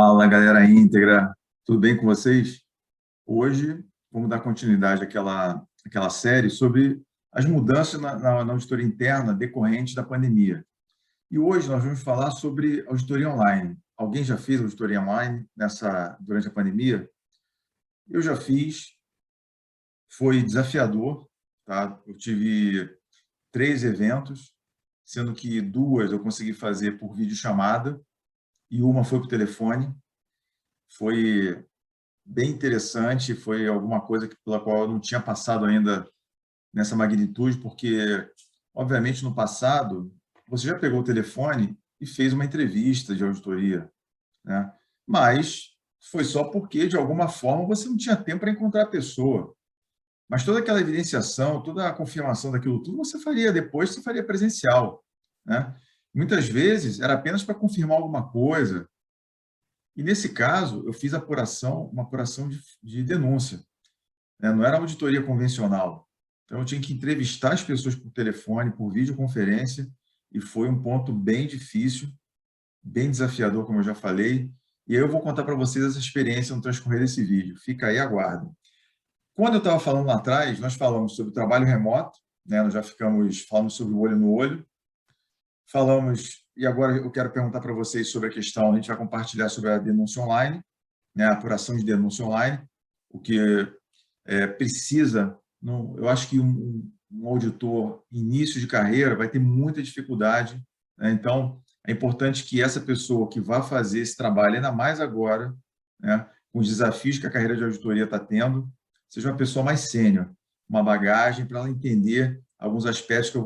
Fala, galera íntegra. Tudo bem com vocês? Hoje vamos dar continuidade àquela série sobre as mudanças na auditoria interna decorrentes da pandemia. E hoje nós vamos falar sobre auditoria online. Alguém já fez auditoria online durante a pandemia? Eu já fiz, foi desafiador, tá? Eu tive 3 eventos, sendo que 2 eu consegui fazer por videochamada e uma foi por telefone. Foi bem interessante, foi alguma coisa pela qual eu não tinha passado ainda nessa magnitude, porque, obviamente, no passado, você já pegou o telefone e fez uma entrevista de auditoria, né? Mas foi só porque, de alguma forma, você não tinha tempo para encontrar a pessoa. Mas toda aquela evidenciação, toda a confirmação daquilo tudo, você faria depois, você faria presencial, né? Muitas vezes era apenas para confirmar alguma coisa, e nesse caso, eu fiz uma apuração de denúncia, né? Não era auditoria convencional. Então, eu tinha que entrevistar as pessoas por telefone, por videoconferência, e foi um ponto bem difícil, bem desafiador, como eu já falei. E aí eu vou contar para vocês essa experiência no transcorrer desse vídeo. Fica aí, aguardo. Quando eu estava falando lá atrás, nós falamos sobre o trabalho remoto, né? Nós já falamos sobre o olho no olho, falamos, e agora eu quero perguntar para vocês sobre a questão, a gente vai compartilhar sobre a denúncia online, né, a apuração de denúncia online, o que precisa, não, eu acho que um auditor início de carreira vai ter muita dificuldade, né? Então, é importante que essa pessoa que vai fazer esse trabalho, ainda mais agora, né, com os desafios que a carreira de auditoria está tendo, seja uma pessoa mais sênior, uma bagagem para ela entender alguns aspectos que eu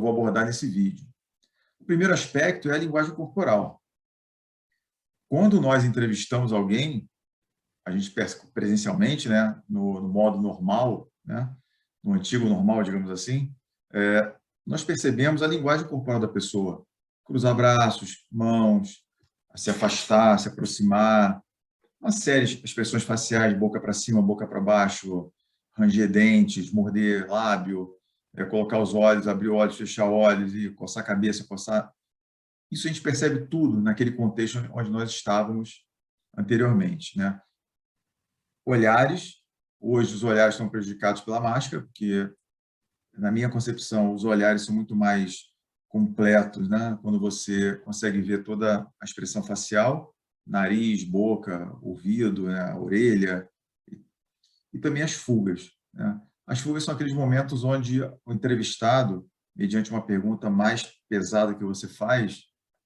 vou abordar nesse vídeo. O primeiro aspecto é a linguagem corporal. Quando nós entrevistamos alguém, a gente presencialmente, né, no modo normal, né, no antigo normal, digamos assim, nós percebemos a linguagem corporal da pessoa. Cruzar braços, mãos, se afastar, se aproximar, uma série de expressões faciais, boca para cima, boca para baixo, ranger dentes, morder lábio, colocar os olhos, abrir olhos, fechar olhos e coçar a cabeça, coçar. Isso a gente percebe tudo naquele contexto onde nós estávamos anteriormente, né? Olhares, hoje os olhares estão prejudicados pela máscara, porque, na minha concepção, os olhares são muito mais completos, né? Quando você consegue ver toda a expressão facial, nariz, boca, ouvido, né? Orelha, e também as fugas, né? As fugas são aqueles momentos onde o entrevistado, mediante uma pergunta mais pesada que você faz,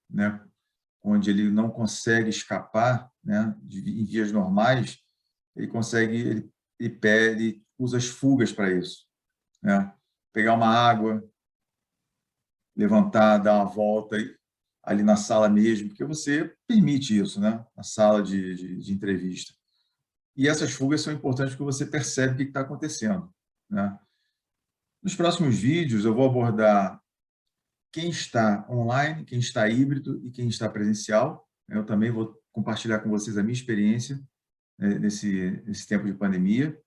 né, onde ele não consegue escapar, né, em vias normais, ele usa as fugas para isso, né? Pegar uma água, levantar, dar uma volta ali na sala mesmo, porque você permite isso, né, na sala de entrevista. E essas fugas são importantes porque você percebe o que está acontecendo, né? Nos próximos vídeos, eu vou abordar quem está online, quem está híbrido e quem está presencial. Eu também vou compartilhar com vocês a minha experiência, né, nesse tempo de pandemia.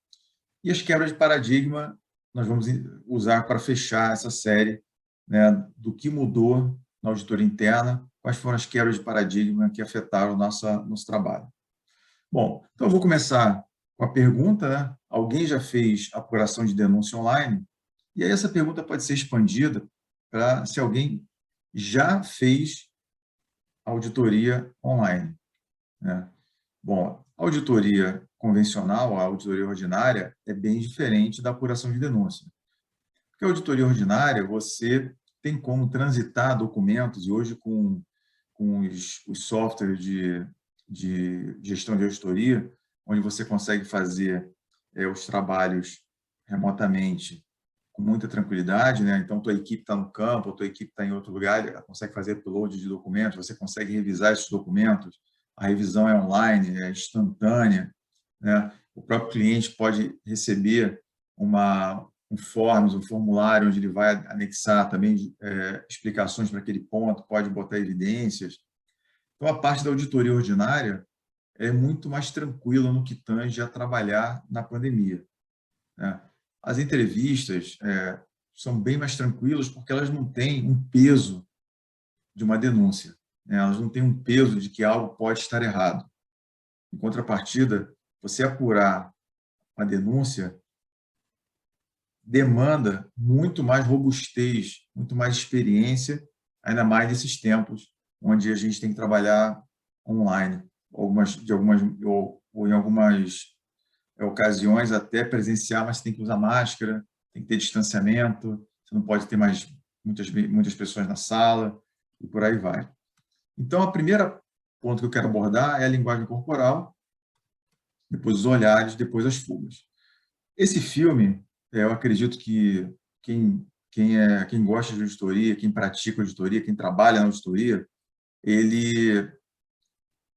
E as quebras de paradigma nós vamos usar para fechar essa série, né, do que mudou na auditoria interna, quais foram as quebras de paradigma que afetaram o nosso trabalho. Bom, então eu vou começar com a pergunta, né? Alguém já fez apuração de denúncia online? E aí essa pergunta pode ser expandida para se alguém já fez auditoria online, né? Bom, a auditoria convencional, a auditoria ordinária, é bem diferente da apuração de denúncia. Porque a auditoria ordinária, você tem como transitar documentos, e hoje com os softwares de gestão de auditoria, onde você consegue fazer os trabalhos remotamente com muita tranquilidade, né? Então, tua equipe está no campo, tua equipe está em outro lugar, ela consegue fazer upload de documentos, você consegue revisar esses documentos, a revisão é online, é instantânea, né? O próprio cliente pode receber um forms, um formulário onde ele vai anexar também explicações para aquele ponto, pode botar evidências. Então, a parte da auditoria ordinária é muito mais tranquila no que tange a trabalhar na pandemia, né? As entrevistas são bem mais tranquilas porque elas não têm um peso de uma denúncia, né? Elas não têm um peso de que algo pode estar errado. Em contrapartida, você apurar a denúncia demanda muito mais robustez, muito mais experiência, ainda mais nesses tempos onde a gente tem que trabalhar online, ou em algumas ocasiões até presencial, mas você tem que usar máscara, tem que ter distanciamento, você não pode ter mais muitas pessoas na sala, e por aí vai. Então, a primeira ponto que eu quero abordar é a linguagem corporal, depois os olhares, depois as fugas. Esse filme, eu acredito que quem gosta de auditoria, quem pratica auditoria, quem trabalha na auditoria, ele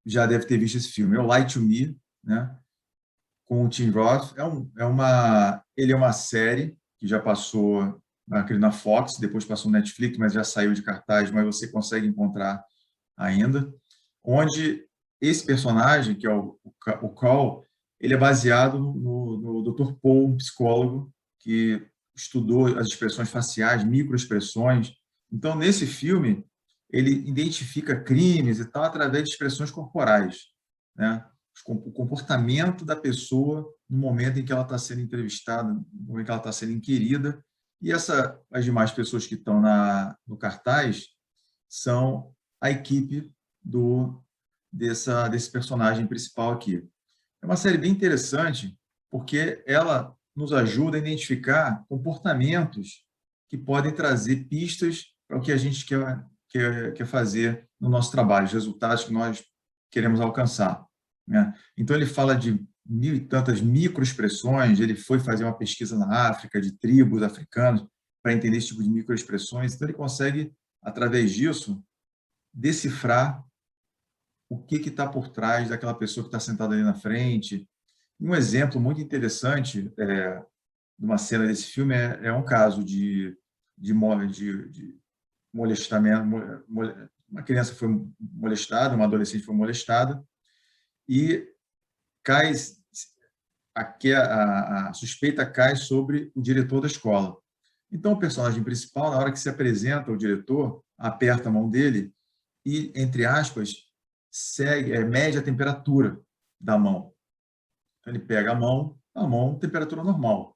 já deve ter visto esse filme. É o Lie to Me, né? Com o Tim Roth. Ele é uma série que já passou na Fox, depois passou no Netflix, mas já saiu de cartaz, mas você consegue encontrar ainda, onde esse personagem, que é o Carl, ele é baseado no Dr. Paul, um psicólogo que estudou as expressões faciais, microexpressões. Então, nesse filme, ele identifica crimes e tal através de expressões corporais, né? O comportamento da pessoa no momento em que ela está sendo entrevistada, no momento em que ela está sendo inquirida. E as demais pessoas que estão no cartaz são a equipe desse personagem principal aqui. É uma série bem interessante, porque ela nos ajuda a identificar comportamentos que podem trazer pistas para o que a gente quer fazer no nosso trabalho, os resultados que nós queremos alcançar, né? Então, ele fala de mil e tantas microexpressões, ele foi fazer uma pesquisa na África, de tribos africanas, para entender esse tipo de microexpressões, então ele consegue, através disso, decifrar o que está por trás daquela pessoa que está sentada ali na frente. Um exemplo muito interessante de uma cena desse filme é um caso de molestamento. Uma criança foi molestada, uma adolescente foi molestada, e cai, a suspeita cai sobre o diretor da escola. Então, o personagem principal, na hora que se apresenta ao diretor, aperta a mão dele e, entre aspas, mede a temperatura da mão. Então, ele pega a mão, temperatura normal.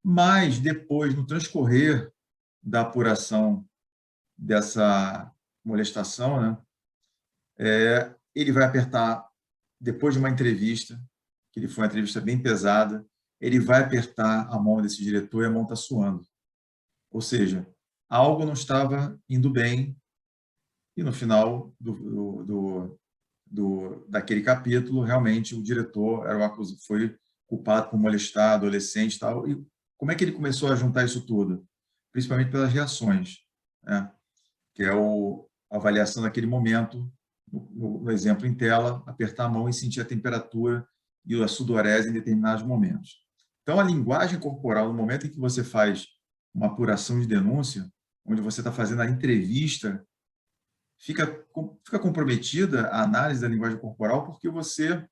Mas, depois, no transcorrer da apuração dessa molestação, né, ele vai apertar, depois de uma entrevista, que foi uma entrevista bem pesada, ele vai apertar a mão desse diretor e a mão está suando. Ou seja, algo não estava indo bem, e no final daquele capítulo, realmente o diretor foi culpado por molestar adolescente e tal. E como é que ele começou a juntar isso tudo? Principalmente pelas reações, né? Que é a avaliação daquele momento, no exemplo em tela, apertar a mão e sentir a temperatura e a sudorese em determinados momentos. Então, a linguagem corporal, no momento em que você faz uma apuração de denúncia, onde você está fazendo a entrevista, fica comprometida a análise da linguagem corporal, porque você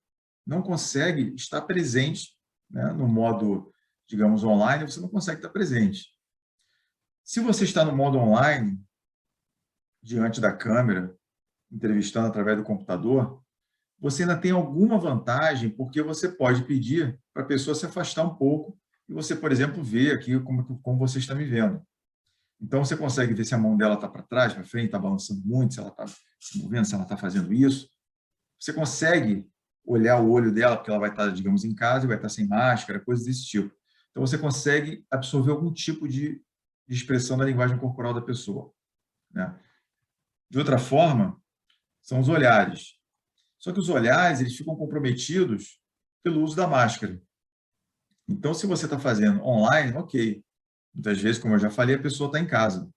não consegue estar presente, né? No modo, digamos, online, você não consegue estar presente. Se você está no modo online, diante da câmera, entrevistando através do computador, você ainda tem alguma vantagem, porque você pode pedir para a pessoa se afastar um pouco e você, por exemplo, ver aqui como você está me vendo. Então, você consegue ver se a mão dela está para trás, para frente, está balançando muito, se ela está se movendo, se ela está fazendo isso. Você consegue olhar o olho dela, porque ela vai estar, digamos, em casa e vai estar sem máscara, coisas desse tipo. Então, você consegue absorver algum tipo de expressão da linguagem corporal da pessoa, né? De outra forma, são os olhares. Só que os olhares, eles ficam comprometidos pelo uso da máscara. Então, se você está fazendo online, ok. Muitas vezes, como eu já falei, a pessoa está em casa.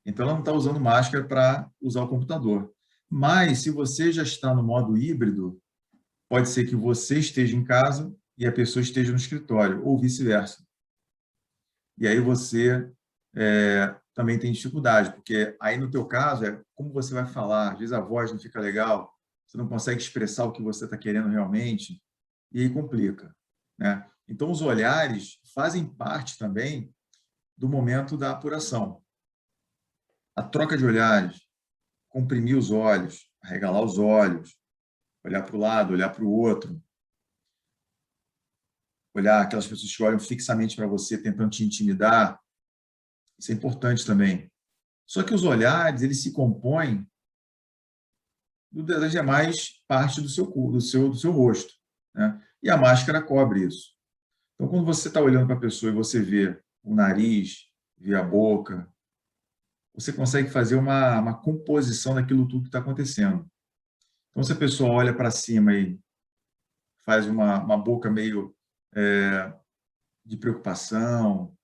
Então, ela não está usando máscara para usar o computador. Mas, se você já está no modo híbrido, pode ser que você esteja em casa e a pessoa esteja no escritório, ou vice-versa. E aí você também tem dificuldade, porque aí, no teu caso, como você vai falar. Às vezes a voz não fica legal, você não consegue expressar o que você está querendo realmente, e aí complica, né? Então, os olhares fazem parte também do momento da apuração. A troca de olhares, comprimir os olhos, arregalar os olhos, olhar para o lado, olhar para o outro, olhar aquelas pessoas que olham fixamente para você, tentando te intimidar. Isso é importante também. Só que os olhares, eles se compõem das demais partes do seu rosto, né? E a máscara cobre isso. Então, quando você está olhando para a pessoa e você vê o nariz, vê a boca, você consegue fazer uma composição daquilo tudo que está acontecendo. Então, se a pessoa olha para cima e faz uma boca meio de preocupação,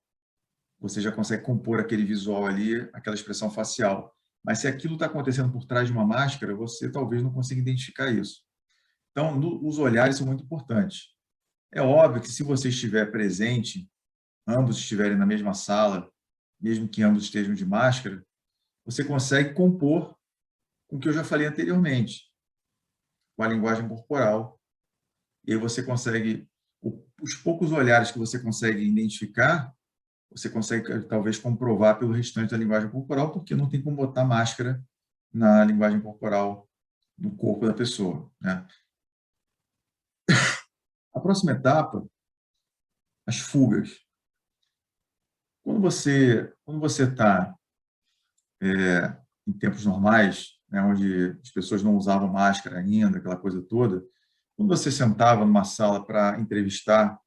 você já consegue compor aquele visual ali, aquela expressão facial. Mas se aquilo está acontecendo por trás de uma máscara, você talvez não consiga identificar isso. Então, os olhares são muito importantes. É óbvio que se você estiver presente, ambos estiverem na mesma sala, mesmo que ambos estejam de máscara, você consegue compor com o que eu já falei anteriormente, com a linguagem corporal. E aí você consegue, os poucos olhares que você consegue identificar, você consegue talvez comprovar pelo restante da linguagem corporal, porque não tem como botar máscara na linguagem corporal no corpo da pessoa, né? A próxima etapa, as fugas. Quando você está em tempos normais, né, onde as pessoas não usavam máscara ainda, aquela coisa toda, quando você sentava numa sala para entrevistar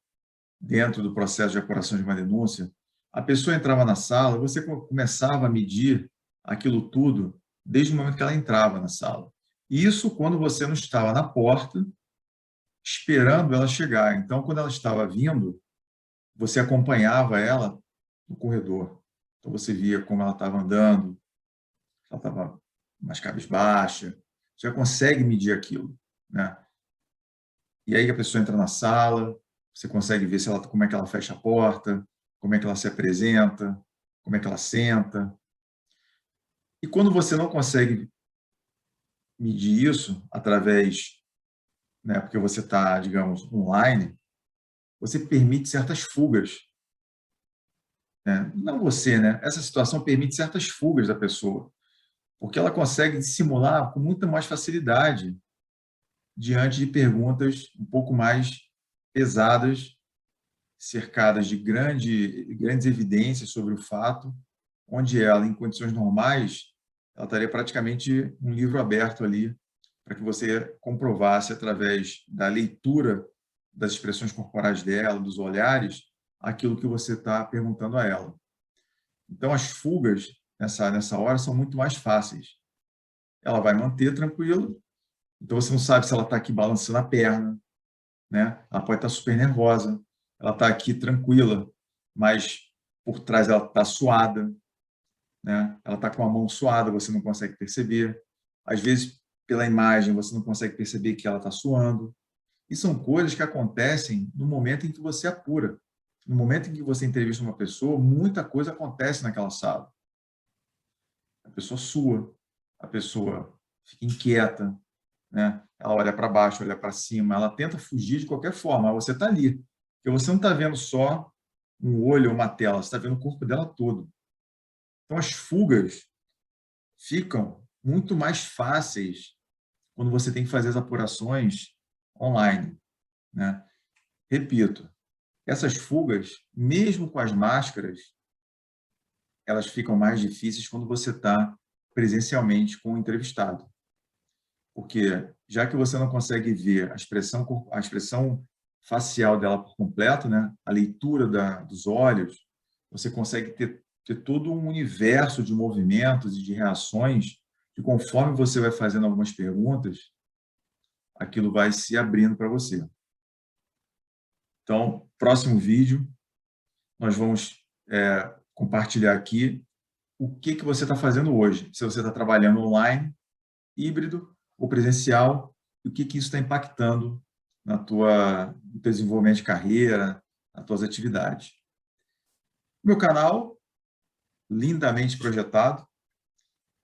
dentro do processo de apuração de uma denúncia, a pessoa entrava na sala, você começava a medir aquilo tudo desde o momento que ela entrava na sala. Isso quando você não estava na porta esperando ela chegar. Então, quando ela estava vindo, você acompanhava ela no corredor. Então, você via como ela estava andando, ela estava mais cabisbaixa, já consegue medir aquilo, né? E aí a pessoa entra na sala, você consegue ver se ela, como é que ela fecha a porta, como é que ela se apresenta, como é que ela senta. E quando você não consegue medir isso através, né, porque você está, digamos, online, você permite certas fugas, né? Não você, né? Essa situação permite certas fugas da pessoa, porque ela consegue dissimular com muita mais facilidade diante de perguntas um pouco mais pesadas, cercadas de grandes evidências sobre o fato, onde ela, em condições normais, ela estaria praticamente um livro aberto ali para que você comprovasse, através da leitura das expressões corporais dela, dos olhares, aquilo que você está perguntando a ela. Então, as fugas nessa hora são muito mais fáceis. Ela vai manter tranquilo, então você não sabe se ela está aqui balançando a perna, né? Ela pode estar super nervosa, ela está aqui tranquila, mas por trás ela está suada, né? Ela está com a mão suada, você não consegue perceber. Às vezes, pela imagem, você não consegue perceber que ela está suando. E são coisas que acontecem no momento em que você apura. No momento em que você entrevista uma pessoa, muita coisa acontece naquela sala. A pessoa sua, a pessoa fica inquieta, né? Ela olha para baixo, olha para cima, ela tenta fugir de qualquer forma, mas você está ali. Porque você não está vendo só um olho ou uma tela, você está vendo o corpo dela todo. Então, as fugas ficam muito mais fáceis quando você tem que fazer as apurações online, né? Repito, essas fugas, mesmo com as máscaras, elas ficam mais difíceis quando você está presencialmente com o entrevistado. Porque, já que você não consegue ver a expressão facial dela por completo, né? A leitura dos olhos, você consegue ter todo um universo de movimentos e de reações, que conforme você vai fazendo algumas perguntas, aquilo vai se abrindo para você. Então, próximo vídeo, nós vamos compartilhar aqui o que você está fazendo hoje. Se você está trabalhando online, híbrido ou presencial, e o que isso está impactando no teu desenvolvimento de carreira, nas tuas atividades. Meu canal, lindamente projetado.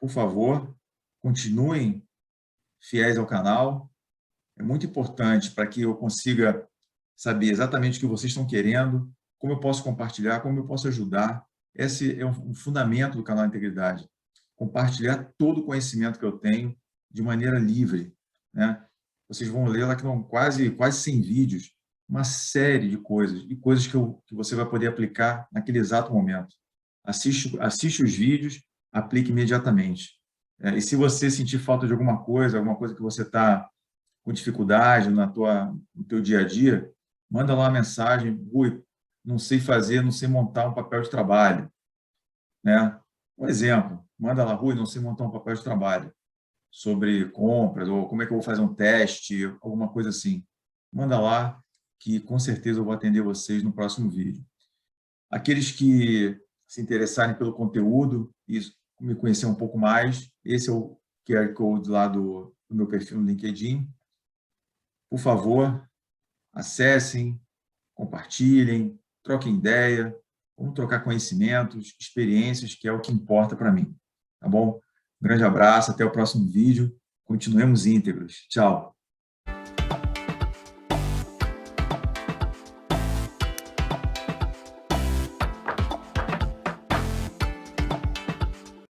Por favor, continuem fiéis ao canal. É muito importante para que eu consiga saber exatamente o que vocês estão querendo, como eu posso compartilhar, como eu posso ajudar. Esse é um fundamento do canal Integridade. Compartilhar todo o conhecimento que eu tenho de maneira livre, né? vocês vão ler lá que não quase 100 vídeos, uma série de coisas, e coisas que você vai poder aplicar naquele exato momento. Assiste os vídeos, aplique imediatamente. E se você sentir falta de alguma coisa que você está com dificuldade no teu dia a dia, manda lá uma mensagem: Rui, não sei fazer, não sei montar um papel de trabalho, né? Um exemplo, manda lá: Rui, não sei montar um papel de trabalho sobre compras, ou como é que eu vou fazer um teste, alguma coisa assim. Manda lá, que com certeza eu vou atender vocês no próximo vídeo. Aqueles que se interessarem pelo conteúdo e me conhecer um pouco mais, esse é o QR Code lá do meu perfil no LinkedIn. Por favor, acessem, compartilhem, troquem ideia, vamos trocar conhecimentos, experiências, que é o que importa para mim. Tá bom? Um grande abraço, até o próximo vídeo. Continuemos íntegros. Tchau.